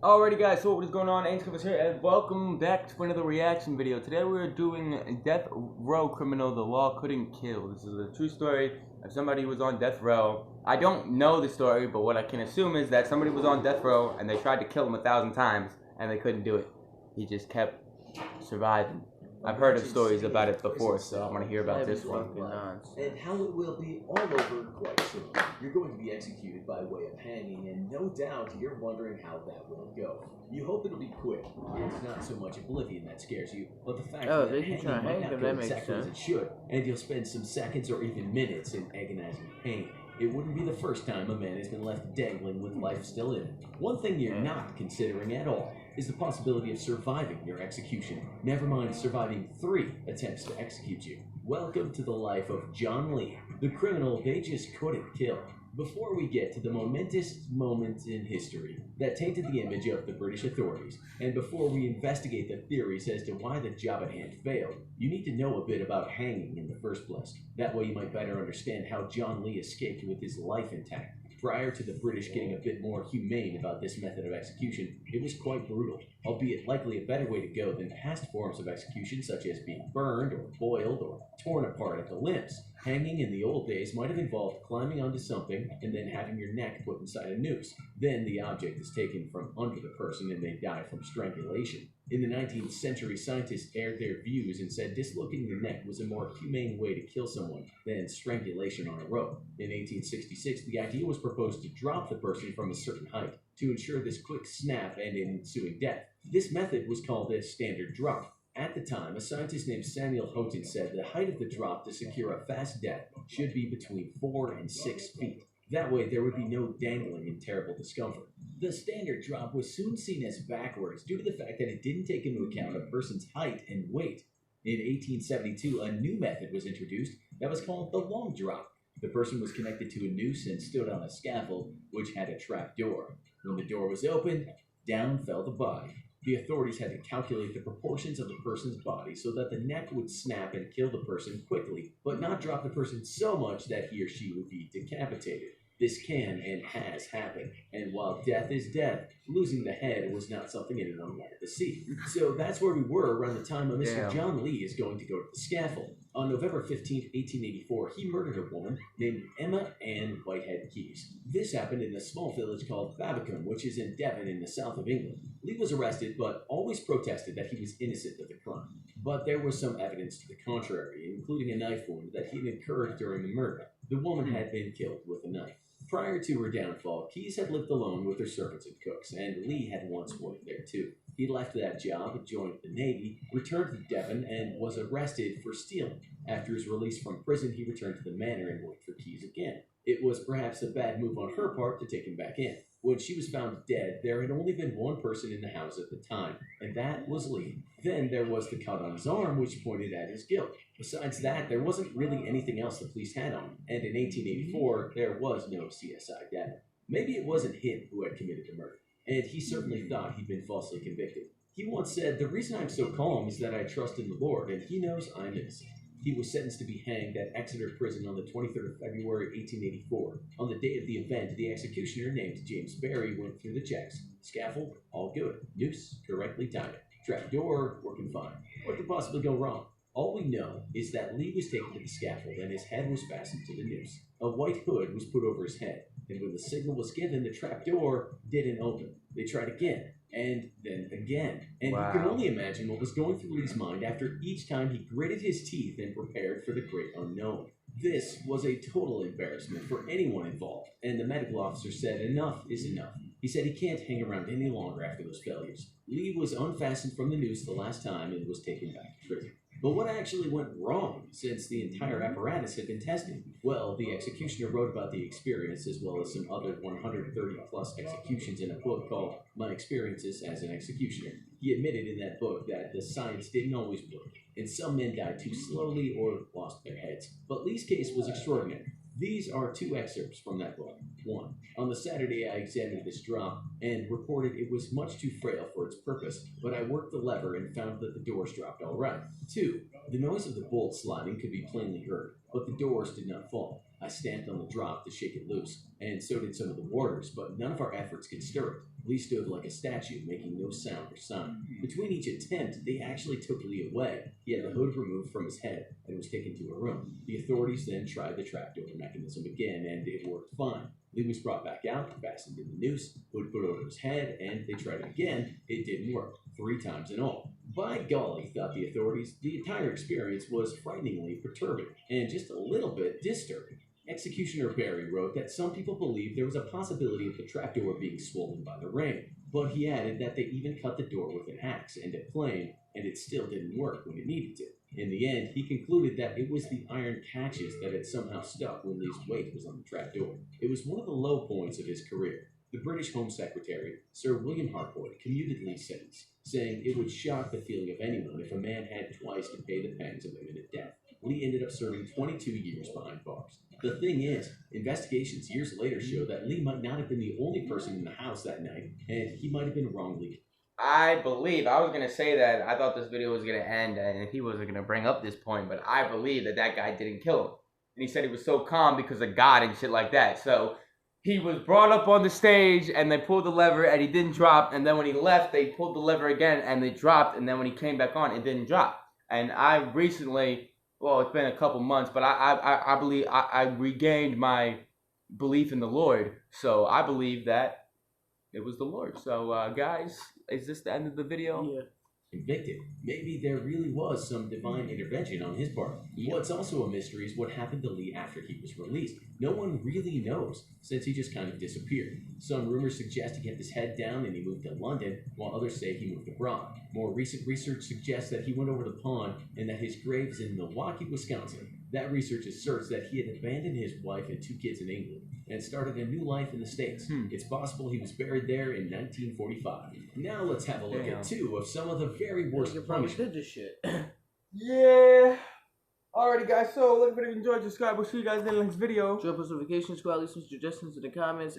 Alrighty guys, so what is going on? Ainscovers here and welcome back to another reaction video. Today we're doing Death Row Criminal The Law Couldn't Kill. This is a true story of somebody who was on death row. I don't know the story, but what I can assume is that somebody was on death row and they tried to kill him 1,000 times and they couldn't do it. He just kept surviving. I've heard of stories about it before, so I want to hear about this one. And how it will be all over quite soon. You're going to be executed by way of hanging, and no doubt you're wondering how that will go. You hope it'll be quick. It's not so much oblivion that scares you, but the fact that hanging might not go exactly as it should, and you'll spend some seconds or even minutes in agonizing pain. It wouldn't be the first time a man has been left dangling with life still in it. One thing you're not considering at all is the possibility of surviving your execution. Never mind surviving 3 attempts to execute you. Welcome to the life of John Lee, the criminal they just couldn't kill. Before we get to the momentous moment in history that tainted the image of the British authorities, and before we investigate the theories as to why the job at hand failed, you need to know a bit about hanging in the first place. That way you might better understand how John Lee escaped with his life intact. Prior to the British getting a bit more humane about this method of execution, it was quite brutal, albeit likely a better way to go than past forms of execution such as being burned or boiled or torn apart at the limbs. Hanging in the old days might have involved climbing onto something and then having your neck put inside a noose. Then the object is taken from under the person and they die from strangulation. In the 19th century, scientists aired their views and said dislocating the neck was a more humane way to kill someone than strangulation on a rope. In 1866, the idea was proposed to drop the person from a certain height to ensure this quick snap and ensuing death. This method was called a standard drop. At the time, a scientist named Samuel Houghton said the height of the drop to secure a fast death should be between 4 and 6 feet. That way, there would be no dangling and terrible discomfort. The standard drop was soon seen as backwards due to the fact that it didn't take into account a person's height and weight. In 1872, a new method was introduced that was called the long drop. The person was connected to a noose and stood on a scaffold, which had a trap door. When the door was opened, down fell the body. The authorities had to calculate the proportions of the person's body so that the neck would snap and kill the person quickly, but not drop the person so much that he or she would be decapitated. This can and has happened, and while death is death, losing the head was not something anyone wanted to see. So that's where we were around the time of Mr. John Lee is going to go to the scaffold. On November 15, 1884, he murdered a woman named Emma Ann Whitehead Keyes. This happened in a small village called Babbacombe, which is in Devon in the south of England. Lee was arrested, but always protested that he was innocent of the crime. But there was some evidence to the contrary, including a knife wound that he had incurred during the murder. The woman had been killed with a knife. Prior to her downfall, Keyes had lived alone with her servants and cooks, and Lee had once worked there too. He left that job, joined the Navy, returned to Devon, and was arrested for stealing. After his release from prison, he returned to the manor and worked for Keyes again. It was perhaps a bad move on her part to take him back in. When she was found dead, there had only been one person in the house at the time, and that was Lee. Then there was the cut on his arm, which pointed at his guilt. Besides that, there wasn't really anything else the police had on him, and in 1884, there was no CSI data. Maybe it wasn't him who had committed the murder, and he certainly thought he'd been falsely convicted. He once said, "The reason I'm so calm is that I trust in the Lord, and he knows I'm innocent." He was sentenced to be hanged at Exeter Prison on the 23rd of February, 1884. On the day of the event, the executioner, named James Barry, went through the checks. Scaffold, all good. Noose, correctly tied. Trapdoor, working fine. What could possibly go wrong? All we know is that Lee was taken to the scaffold and his head was fastened to the noose. A white hood was put over his head, and when the signal was given, the trapdoor didn't open. They tried again, and then again. And you can only imagine what was going through Lee's mind after each time he gritted his teeth and prepared for the great unknown. This was a total embarrassment for anyone involved, and the medical officer said enough is enough. He said he can't hang around any longer after those failures. Lee was unfastened from the noose the last time and was taken back to prison. But what actually went wrong since the entire apparatus had been tested? Well, the executioner wrote about the experience as well as some other 130 plus executions in a book called My Experiences as an Executioner. He admitted in that book that the science didn't always work, and some men died too slowly or lost their heads. But Lee's case was extraordinary. These are 2 excerpts from that book. 1. On the Saturday, I examined this drop and reported it was much too frail for its purpose, but I worked the lever and found that the doors dropped all right. 2. The noise of the bolt sliding could be plainly heard, but the doors did not fall. I stamped on the drop to shake it loose, and so did some of the warders, but none of our efforts could stir it. Lee stood like a statue, making no sound or sign. Between each attempt, they actually took Lee away. He had the hood removed from his head and was taken to a room. The authorities then tried the trapdoor mechanism again, and it worked fine. Lee was brought back out, fastened in the noose, hood put over his head, and they tried it again. It didn't work, 3 times in all. By golly, thought the authorities, the entire experience was frighteningly perturbing and just a little bit disturbing. Executioner Barry wrote that some people believed there was a possibility of the trapdoor being swollen by the rain, but he added that they even cut the door with an axe and a plane, and it still didn't work when it needed to. In the end, he concluded that it was the iron catches that had somehow stuck when Lee's weight was on the trapdoor. It was one of the low points of his career. The British Home Secretary, Sir William Harcourt, commuted Lee's sentence, saying it would shock the feeling of anyone if a man had twice to pay the pangs of imminent death. Lee ended up serving 22 years behind bars. The thing is, investigations years later show that Lee might not have been the only person in the house that night, and he might have been wrongly. I was going to say that I thought this video was going to end and he wasn't going to bring up this point, but I believe that that guy didn't kill him. And he said he was so calm because of God and shit like that. So he was brought up on the stage and they pulled the lever and he didn't drop. And then when he left, they pulled the lever again and they dropped. And then when he came back on, it didn't drop. And I recently, well, it's been a couple months, but I believe I regained my belief in the Lord. So I believe that it was the Lord. So, guys, is this the end of the video? Yeah. Convicted. Maybe there really was some divine intervention on his part. Yeah. What's also a mystery is what happened to Lee after he was released. No one really knows, since he just kind of disappeared. Some rumors suggest he kept his head down and he moved to London, while others say he moved abroad. More recent research suggests that he went over the pond and that his grave is in Milwaukee, Wisconsin. That research asserts that he had abandoned his wife and 2 kids in England and started a new life in the States. It's possible he was buried there in 1945. Now let's have a look at 2 of some of the very worst punishment. Did this shit. Yeah. Alrighty, guys. So, look, if you enjoyed, subscribe. We'll see you guys in the next video. Drop us notifications, squad. Leave some suggestions in the comments.